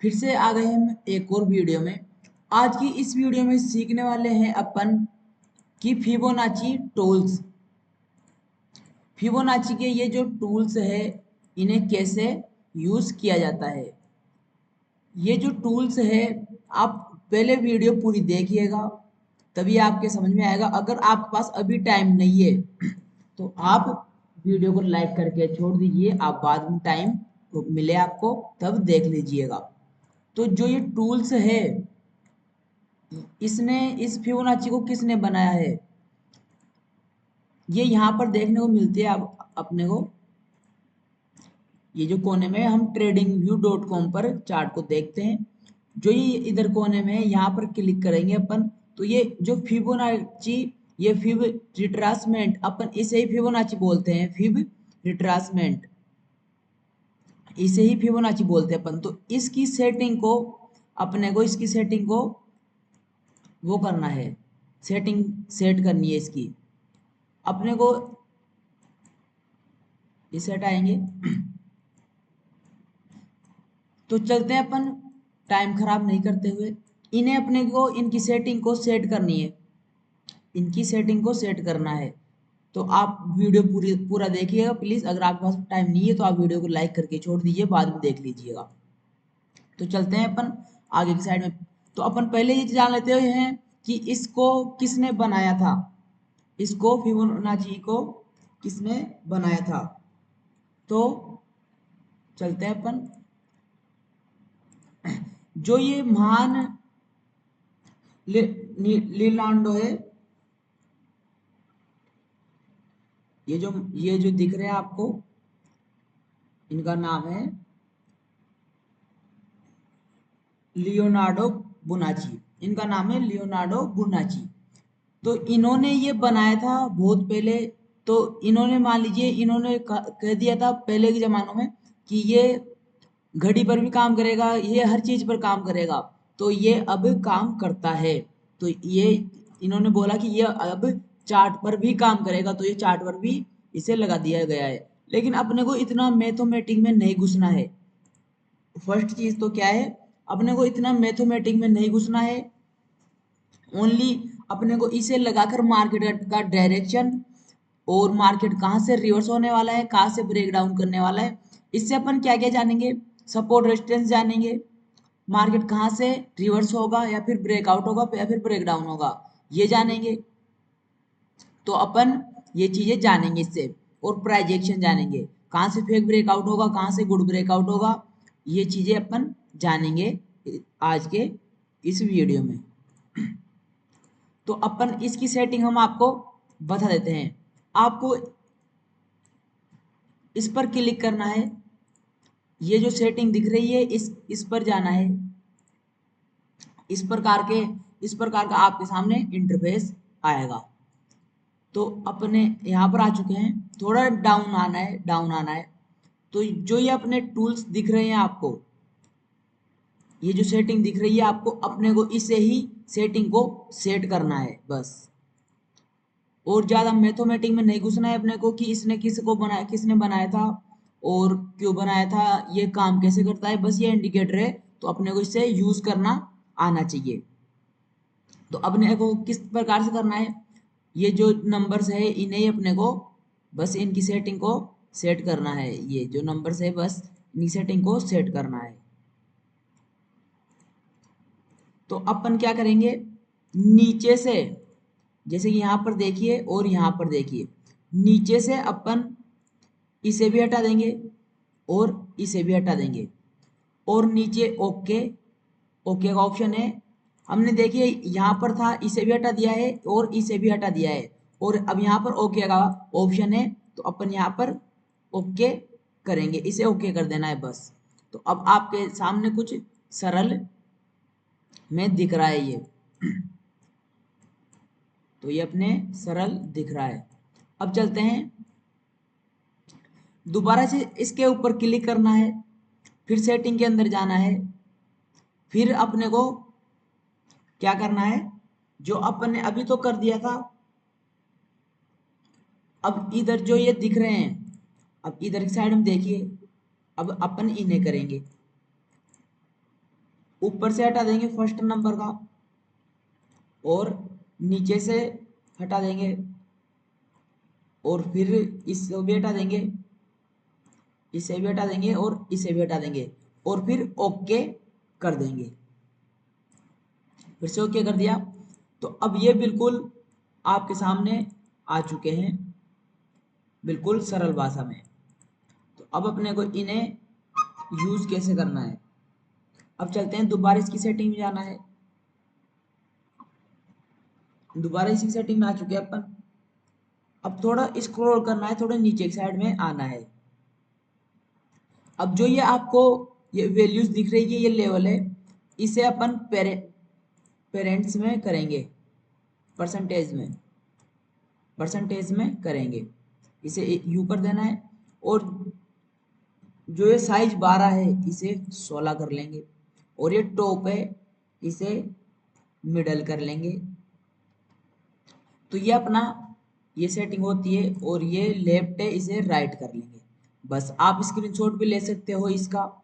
फिर से आ गए हम एक और वीडियो में। आज की इस वीडियो में सीखने वाले हैं अपन कि फिबोनाची टूल्स। फिबोनाची के ये जो टूल्स है इन्हें कैसे यूज किया जाता है। ये जो टूल्स है आप पहले वीडियो पूरी देखिएगा तभी आपके समझ में आएगा। अगर आपके पास अभी टाइम नहीं है तो आप वीडियो को लाइक करके छोड़ दीजिए, आप बाद में टाइम मिले आपको तब देख लीजिएगा। तो जो ये टूल्स है इसने इस फिबोनाची को किसने बनाया है ये यहाँ पर देखने को मिलती है। आप अपने को ये जो कोने में हम tradingview.com पर चार्ट को देखते हैं, जो ये इधर कोने में है यहाँ पर क्लिक करेंगे अपन तो ये जो फिबोनाची ये फिब रिट्रासमेंट अपन इसे ही फिबोनाची बोलते हैं। फिब रिट्रासमेंट इसे ही फिबोनाची बोलते हैं अपन। तो इसकी सेटिंग को अपने को इसकी सेटिंग को वो करना है, सेटिंग सेट करनी है इसकी अपने को। इसे हटाएंगे तो चलते हैं अपन टाइम खराब नहीं करते हुए। इन्हें अपने को इनकी सेटिंग को सेट करनी है, इनकी सेटिंग को सेट करना है। तो आप वीडियो पूरा देखिएगा प्लीज। अगर आपके पास टाइम नहीं है तो आप वीडियो को लाइक करके छोड़ दीजिए, बाद में देख लीजिएगा। तो चलते हैं अपन आगे की साइड में। तो अपन पहले ये जान लेते हैं कि इसको किसने बनाया था, इसको फिबोनाची को किसने बनाया था। तो चलते हैं अपन। जो ये महान लियोनार्डो है, ये जो दिख रहे हैं आपको इनका नाम है लियोनार्डो बुनाची। इनका नाम है लियोनार्डो बुनाची। तो इन्होंने ये बनाया था बहुत पहले। तो इन्होंने मान लीजिए इन्होंने कह दिया था पहले के जमानों में कि ये घड़ी पर भी काम करेगा, ये हर चीज पर काम करेगा। तो ये अब काम करता है। तो ये इन्होंने बोला कि ये अब चार्ट पर भी काम करेगा, तो ये चार्ट पर भी इसे लगा दिया गया है। लेकिन अपने को इतना मैथमेटिक में नहीं घुसना है। फर्स्ट चीज तो क्या है, अपने को इतना मैथमेटिक में नहीं घुसना है। ओनली अपने को इसे लगाकर मार्केट का डायरेक्शन और मार्केट कहाँ से रिवर्स होने वाला है, कहाँ से ब्रेक डाउन करने वाला है, इससे अपन क्या क्या जानेंगे। सपोर्ट रेजिस्टेंस जानेंगे, मार्केट कहाँ से रिवर्स होगा या फिर ब्रेकआउट होगा या फिर ब्रेक डाउन होगा ये जानेंगे। तो अपन ये चीजें जानेंगे इससे। और प्राइस एक्शन जानेंगे, कहाँ से फेक ब्रेकआउट होगा, कहाँ से गुड ब्रेकआउट होगा, ये चीजें अपन जानेंगे आज के इस वीडियो में। तो अपन इसकी सेटिंग हम आपको बता देते हैं। आपको इस पर क्लिक करना है, ये जो सेटिंग दिख रही है इस पर जाना है। इस प्रकार का आपके सामने इंटरफेस आएगा। तो अपने यहाँ पर आ चुके हैं, थोड़ा डाउन आना है, डाउन आना है। तो जो ये अपने टूल्स दिख रहे हैं आपको, ये जो सेटिंग दिख रही है आपको, अपने को इसे ही सेटिंग को सेट करना है बस। और ज्यादा मैथमेटिक में नहीं घुसना है अपने को कि इसने किसको बनाया, किसने बनाया था और क्यों बनाया था, ये काम कैसे करता है। बस ये इंडिकेटर है तो अपने को इसे यूज करना आना चाहिए। तो अपने को किस प्रकार से करना है, ये जो नंबर्स है इन्हें ही अपने को बस इनकी सेटिंग को सेट करना है। ये जो नंबर्स है बस इनकी सेटिंग को सेट करना है। तो अपन क्या करेंगे, नीचे से जैसे कि यहाँ पर देखिए और यहाँ पर देखिए, नीचे से अपन इसे भी हटा देंगे और इसे भी हटा देंगे। और नीचे ओके, ओके का ऑप्शन है। हमने देखिए यहाँ पर था, इसे भी हटा दिया है और इसे भी हटा दिया है। और अब यहाँ पर ओके का ऑप्शन है तो अपन यहाँ पर ओके करेंगे, इसे ओके कर देना है बस। तो अब आपके सामने कुछ सरल में दिख रहा है ये। तो ये अपने सरल दिख रहा है। अब चलते हैं, दोबारा से इसके ऊपर क्लिक करना है, फिर सेटिंग के अंदर जाना है। फिर अपने को क्या करना है, जो अपन ने अभी तो कर दिया था, अब इधर जो ये दिख रहे हैं, अब इधर की साइड में देखिए, अब अपन इन्हें करेंगे। ऊपर से हटा देंगे फर्स्ट नंबर का, और नीचे से हटा देंगे, और फिर इसको भी हटा देंगे, इसे भी हटा देंगे, और इसे भी हटा देंगे, और फिर ओके कर देंगे। फिर से ओके कर दिया। तो अब ये बिल्कुल आपके सामने आ चुके हैं, बिल्कुल सरल भाषा में। तो अब अपने को इन्हें यूज कैसे करना है, अब चलते हैं दोबारा इसकी सेटिंग में जाना है। दोबारा इसी सेटिंग में आ चुके हैं अपन। अब थोड़ा स्क्रॉल करना है, थोड़ा नीचे की साइड में आना है। अब जो ये आपको ये वैल्यूज दिख रही है, ये लेवल है, इसे अपन पेरेंट्स में करेंगे, परसेंटेज में करेंगे। इसे यू कर देना है, और जो ये साइज 12 है इसे 16 कर लेंगे, और ये टॉप है इसे मिडल कर लेंगे। तो ये अपना ये सेटिंग होती है, और ये लेफ्ट है इसे राइट कर लेंगे। बस आप स्क्रीनशॉट भी ले सकते हो इसका,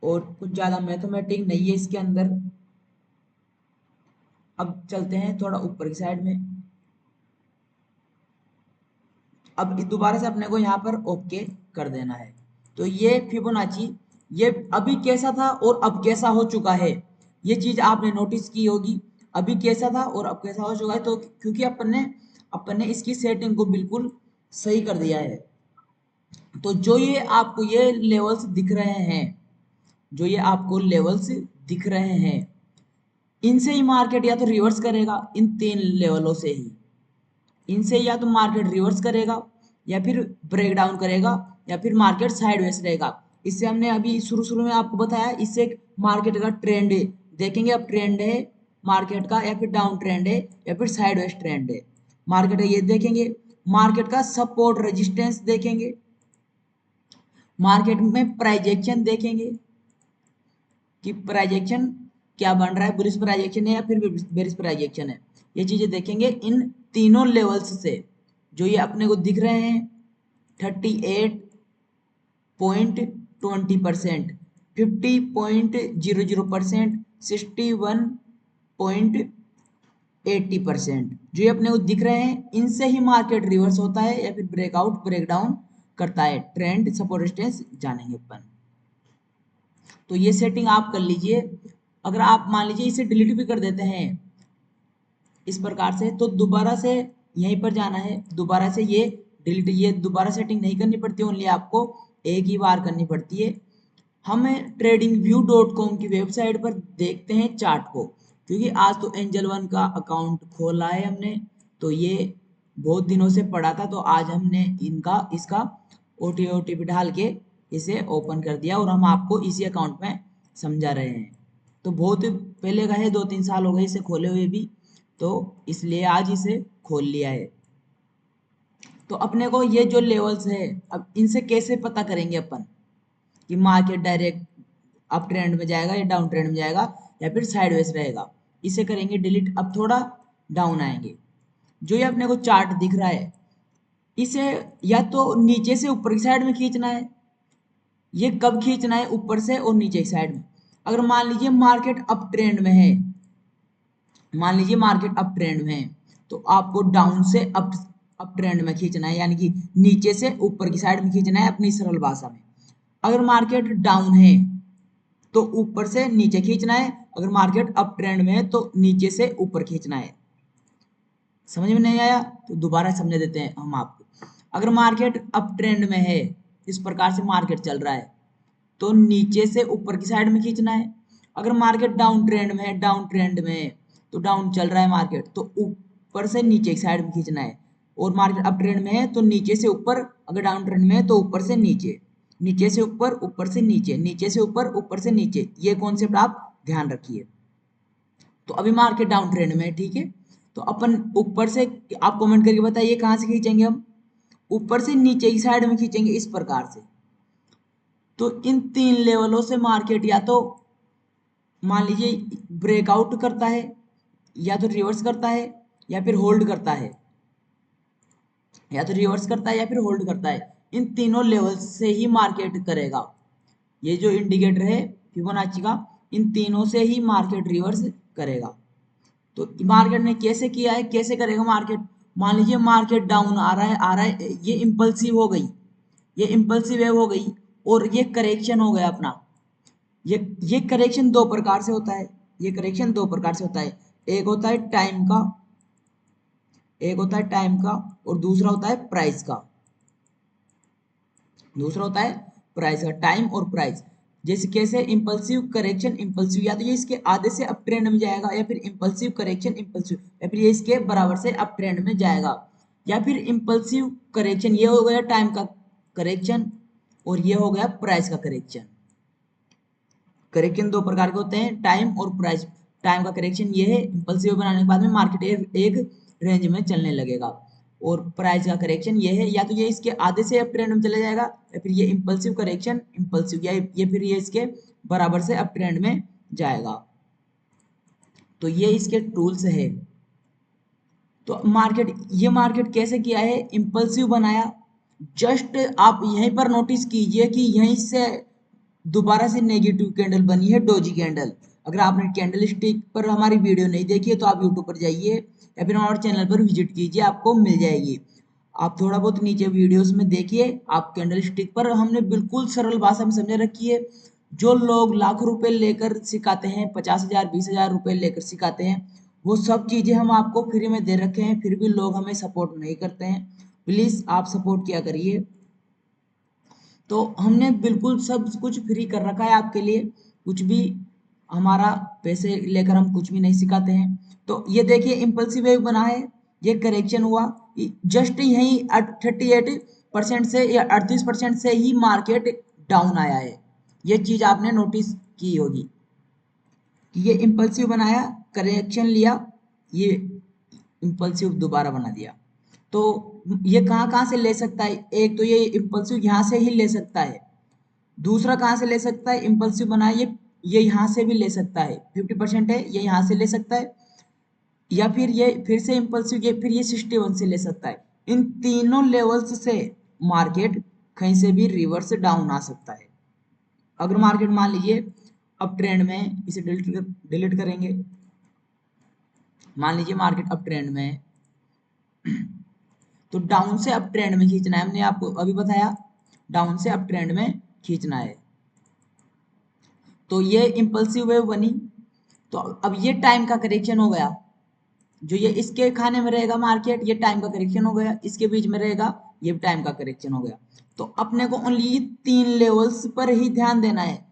और कुछ ज़्यादा मैथमेटिक नहीं है इसके अंदर। अब चलते हैं थोड़ा ऊपर की साइड में। अब दोबारा से अपने को यहाँ पर ओके कर देना है। तो ये फिबोनाची, ये अभी कैसा था और अब कैसा हो चुका है, ये चीज आपने नोटिस की होगी। अभी कैसा था और अब कैसा हो चुका है, तो क्योंकि अपन ने इसकी सेटिंग को बिल्कुल सही कर दिया है। तो जो ये आपको ये लेवल्स दिख रहे हैं, जो ये आपको लेवल्स दिख रहे हैं, इनसे ही मार्केट या तो रिवर्स करेगा, इन 3 लेवलों से ही। इनसे या तो मार्केट रिवर्स करेगा, या फिर ब्रेक डाउन करेगा, या फिर मार्केट साइडवेज रहेगा। इससे हमने अभी शुरू शुरू में आपको बताया, इससे एक मार्केट का ट्रेंड देखेंगे। अब ट्रेंड है मार्केट का, या फिर डाउन ट्रेंड है, या फिर साइडवेज ट्रेंड है मार्केट है, ये देखेंगे। मार्केट का सपोर्ट रेजिस्टेंस देखेंगे, मार्केट में प्राइजेक्शन देखेंगे कि प्राइजेक्शन क्या बन रहा है, बुलिश प्राइजेक्शन है या फिर बेरिश प्राइजेक्शन है। ये चीजें देखेंगे इन तीनों लेवल्स से, जो ये अपने को दिख रहे हैं 38.20%, 50.00%, 61.80%, जो ये अपने को दिख रहे हैं, इनसे ही मार्केट रिवर्स होता है या फिर ब्रेकआउट ब्रेकडाउन करता है। ट्रेंड सपोर्ट रेजिस्टेंस जानेंगे अपन। तो ये सेटिंग आप कर लीजिए। अगर आप मान लीजिए इसे डिलीट भी कर देते हैं इस प्रकार से, तो दोबारा से यहीं पर जाना है, दोबारा से ये डिलीट, ये दोबारा सेटिंग नहीं करनी पड़ती, ओनली आपको एक ही बार करनी पड़ती है। हम tradingview.com की वेबसाइट पर देखते हैं चार्ट को, क्योंकि आज तो एंजल वन का अकाउंट खोला है हमने, तो ये बहुत दिनों से पड़ा था, तो आज हमने इसका ओटीपी डाल के इसे ओपन कर दिया, और हम आपको इसी अकाउंट में समझा रहे हैं। तो बहुत पहले का है, 2-3 साल हो गए इसे खोले हुए भी, तो इसलिए आज इसे खोल लिया है। तो अपने को ये जो लेवल्स है, अब इनसे कैसे पता करेंगे अपन कि मार्केट डायरेक्ट अप ट्रेंड में जाएगा या डाउन ट्रेंड में जाएगा या फिर साइडवेज रहेगा। इसे करेंगे डिलीट। अब थोड़ा डाउन आएंगे, जो ये अपने को चार्ट दिख रहा है, इसे या तो नीचे से ऊपर की साइड में खींचना है। ये कब खींचना है, ऊपर से और नीचे की साइड में। अगर मान लीजिए मार्केट अप ट्रेंड में है, मान लीजिए मार्केट अप ट्रेंड में है, तो आपको डाउन से अप ट्रेंड में खींचना है, यानी कि नीचे से ऊपर की साइड में खींचना है अपनी सरल भाषा में। अगर मार्केट डाउन है तो ऊपर से नीचे खींचना है, अगर मार्केट अप ट्रेंड में है तो नीचे से ऊपर खींचना है। समझ में नहीं आया तो दोबारा समझा देते हैं हम आपको। अगर मार्केट अप ट्रेंड में है, इस प्रकार से मार्केट चल रहा है, तो नीचे से ऊपर की साइड में खींचना है। अगर मार्केट डाउन ट्रेंड में है, डाउन ट्रेंड में है, तो डाउन चल रहा है मार्केट, तो ऊपर से नीचे की साइड में खींचना है। और मार्केट अप ट्रेंड में है तो नीचे से ऊपर, अगर डाउन ट्रेंड में है तो ऊपर से नीचे, नीचे से ऊपर, ऊपर से नीचे, नीचे से ऊपर, ऊपर से नीचे। ये कॉन्सेप्ट आप ध्यान रखिए। तो अभी मार्केट डाउन ट्रेंड में है, ठीक है। तो अपन ऊपर से, आप कमेंट करके बताइए कहाँ से खींचेंगे हम। ऊपर से नीचे की साइड में खींचेंगे इस प्रकार से। तो इन 3 लेवलों से मार्केट या तो मान लीजिए ब्रेकआउट करता है, या तो रिवर्स करता है, या फिर होल्ड करता है, या तो रिवर्स करता है या फिर होल्ड करता है। इन तीनों लेवल से ही मार्केट करेगा। ये जो इंडिकेटर है फिबोनाची का, इन तीनों से ही मार्केट रिवर्स करेगा। तो मार्केट ने कैसे किया है, कैसे करेगा मार्केट? मान लीजिए मार्केट डाउन आ रहा है, ये इम्पल्सिव हो गई, ये इम्पल्सिव वेव हो गई और ये करेक्शन हो गया अपना। ये करेक्शन दो प्रकार से होता है, ये करेक्शन दो प्रकार से होता है, एक होता है टाइम का, एक होता है टाइम का और दूसरा होता है प्राइस का। दूसरा होता है प्राइस का, टाइम और प्राइस। जैसे कैसे इम्पल्सिव करेक्शन, इम्पल्सिव या तो ये इसके आधे से अप ट्रेंड में जाएगा, या फिर इम्पल्सिव करेक्शन इम्पल्सिव, या फिर ये इसके बराबर से अप ट्रेंड में जाएगा, या फिर इम्पल्सिव करेक्शन ये हो गया टाइम का करेक्शन और ये हो गया प्राइस का करेक्शन। करेक्शन दो प्रकार के होते हैं, टाइम और प्राइस। टाइम का करेक्शन ये है, इम्पल्सिव बनाने के बाद में मार्केट एक रेंज में चलने लगेगा, और प्राइस का करेक्शन ये है, या तो ये इसके आधे से अप ट्रेंड में चला जाएगा, या फिर ये इम्पल्सिव करेक्शन इम्पल्सिव, या ये फिर ये इसके बराबर से अप ट्रेंड में जाएगा। तो ये इसके टूल्स है। तो ये मार्केट कैसे किया है, इम्पल्सिव बनाया। जस्ट आप यहीं पर नोटिस कीजिए कि यहीं से दोबारा से नेगेटिव कैंडल बनी है, डोजी कैंडल। अगर आपने कैंडल स्टिक पर हमारी वीडियो नहीं देखी है तो आप यूट्यूब पर जाइए या फिर हमारे चैनल पर विजिट कीजिए, आपको मिल जाएगी। आप थोड़ा बहुत नीचे वीडियोस में देखिए, आप कैंडल स्टिक पर हमने बिल्कुल सरल भाषा में समझा रखी है। जो लोग लाखों रुपए लेकर सिखाते हैं, 50,000 20,000 रुपए लेकर सिखाते हैं, वो सब चीजें हम आपको फ्री में दे रखे हैं, फिर भी लोग हमें सपोर्ट नहीं करते हैं। प्लीज आप सपोर्ट किया करिए। तो हमने बिल्कुल सब कुछ फ्री कर रखा है आपके लिए, कुछ भी हमारा पैसे लेकर हम कुछ भी नहीं सिखाते हैं। तो ये देखिए इम्पल्सिव वेव बना है, ये करेक्शन हुआ, जस्ट यही 38% से या 38% से ही मार्केट डाउन आया है। ये चीज आपने नोटिस की होगी कि ये इम्पल्सिव बनाया, करेक्शन लिया, ये इम्पल्सिव दोबारा बना दिया। तो ये कहाँ कहाँ से ले सकता है, एक तो ये इम्पल्सिव यहाँ से ही ले सकता है, दूसरा कहाँ से ले सकता है, इम्पल्सिव बना ये यहाँ से भी ले सकता है, 50% है ये यहाँ से ले सकता है, या फिर ये फिर से इम्पल्सिव ये फिर ये 61 से ले सकता है। इन तीनों लेवल्स से मार्केट कहीं से भी रिवर्स डाउन आ सकता है। अगर मार्केट मान लीजिए अप ट्रेंड में, इसे डिलीट करेंगे, मान लीजिए मार्केट अप ट्रेंड में है, तो डाउन से अप ट्रेंड में खींचना है, हमने आपको अभी बताया डाउन से अप ट्रेंड में खींचना है। तो ये इम्पल्सिव वेव बनी, तो अब ये टाइम का करेक्शन हो गया, जो ये इसके खाने में रहेगा मार्केट, ये टाइम का करेक्शन हो गया, इसके बीच में रहेगा, ये टाइम का करेक्शन हो गया। तो अपने को ओनली 3 लेवल्स पर ही ध्यान देना है।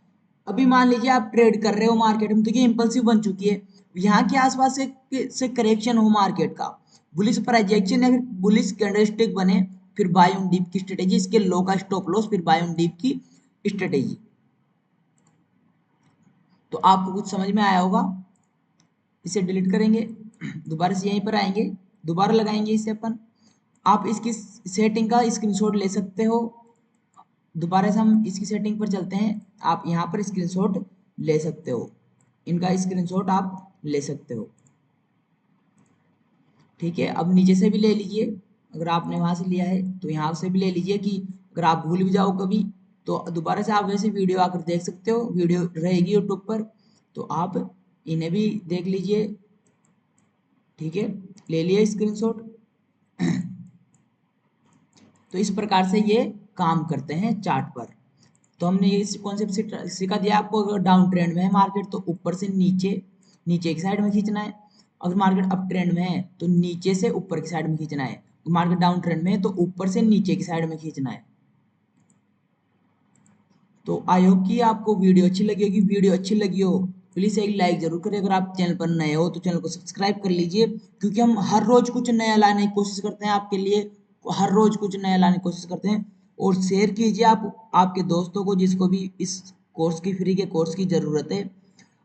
अभी मान लीजिए आप ट्रेड कर रहे हो मार्केट में, तो ये इम्पल्सिव बन चुकी है, यहाँ के आसपास से करेक्शन हो मार्केट का, बुलिश प्राइजेक्शन या फिर बुलिश कैंडलस्टिक बने, फिर बाय ऑन डीप की स्ट्रेटेजी, इसके लो का स्टॉप लॉस, फिर बाय ऑन डीप की स्ट्रेटेजी। तो आपको कुछ समझ में आया होगा। इसे डिलीट करेंगे, दोबारा से यहीं पर आएंगे, दोबारा लगाएंगे इसे अपन। आप इसकी सेटिंग का स्क्रीनशॉट ले सकते हो, दोबारा से हम इसकी सेटिंग पर चलते हैं, आप यहाँ पर स्क्रीनशॉट ले सकते हो, इनका स्क्रीनशॉट आप ले सकते हो। ठीक है, अब नीचे से भी ले लीजिए, अगर आपने वहां से लिया है तो यहाँ से भी ले लीजिए, कि अगर आप भूल भी जाओ कभी तो दोबारा से आप वैसे वीडियो आकर देख सकते हो, वीडियो रहेगी यूट्यूब पर, तो आप इन्हें भी देख लीजिए। ठीक है, ले लिया स्क्रीनशॉट। तो इस प्रकार से ये काम करते हैं चार्ट पर। तो हमने ये कॉन्सेप्ट सिखा दिया आपको, अगर डाउन ट्रेंड में है मार्केट तो ऊपर से नीचे, नीचे एक साइड में खींचना है, अगर मार्केट अप ट्रेंड में है तो नीचे से ऊपर की साइड में खींचना है, मार्केट डाउन ट्रेंड में है तो ऊपर से नीचे की साइड में खींचना है। तो आई होप कि आपको वीडियो अच्छी लगी होगी, वीडियो अच्छी लगी हो प्लीज एक लाइक जरूर करें, अगर आप चैनल पर नए हो तो चैनल को सब्सक्राइब कर लीजिए, क्योंकि हम हर रोज कुछ नया लाने की कोशिश करते हैं आपके लिए, हर रोज कुछ नया लाने की कोशिश करते हैं। और शेयर कीजिए आप आपके दोस्तों को, जिसको भी इस कोर्स की फ्री के कोर्स की जरूरत है,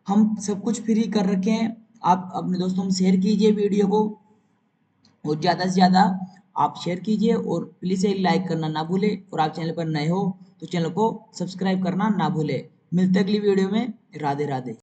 हम सब कुछ फ्री कर रखे हैं। आप अपने दोस्तों में शेयर कीजिए वीडियो को, और ज़्यादा से ज़्यादा आप शेयर कीजिए, और प्लीज़ एक लाइक करना ना भूले, और आप चैनल पर नए हो तो चैनल को सब्सक्राइब करना ना भूले। मिलते अगली वीडियो में, राधे राधे।